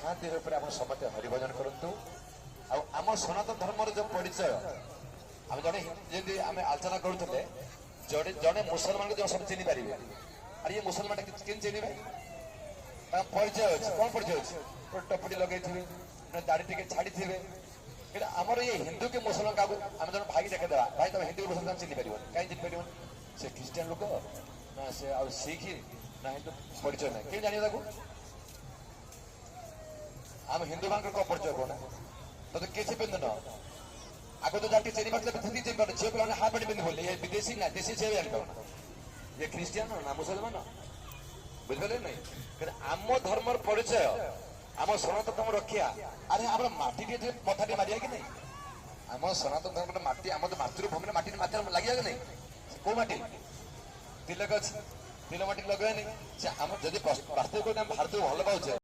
महादेव पर आप समस्त हरिभजन करूँ। आम सनातन धर्म जो परिचय आम जड़े जमी आम आलोचना करुले जड़े जड़े मुसलमान को सब चिन्ह पारे। अरे ये मुसलमान कि चिन्हे परिचय अच्छे कौन परिचय अच्छे टपटी लगे दाढ़ी टे छाड़ी थे आमर ये हिंदू के मुसलमान का आम जन भाई देखेदेवा भाई तुम हिंदू मुसलमान चिन्ह पार कहीं चिन्ह पार से ख्रीस्टान लोक ना से शिख ना हिंदू परिचय ना कहीं जानिए आम हिंदू मान कौन परिचय कौन तो किसी पिंधु न आग तो जाके चिन्ह पारे झील पार झील पे हाफ पेट पिंधि बोले ये विदेशी ना देशी से जानी पार ये ख्रीस्टान ना मुसलमान बुझे नहीं आम धर्म परिचय आम सनातन धर्म रखिया। अरे आम माटी मथाटी मारिया कि नहीं आम सनातन धर्म माटी आम मातृभूमि माटी माथि लगे कि नहीं कौ माटी तिलक अच्छे तिल माटी लगे नहीं जब वास्तविक भारत को भल पाचे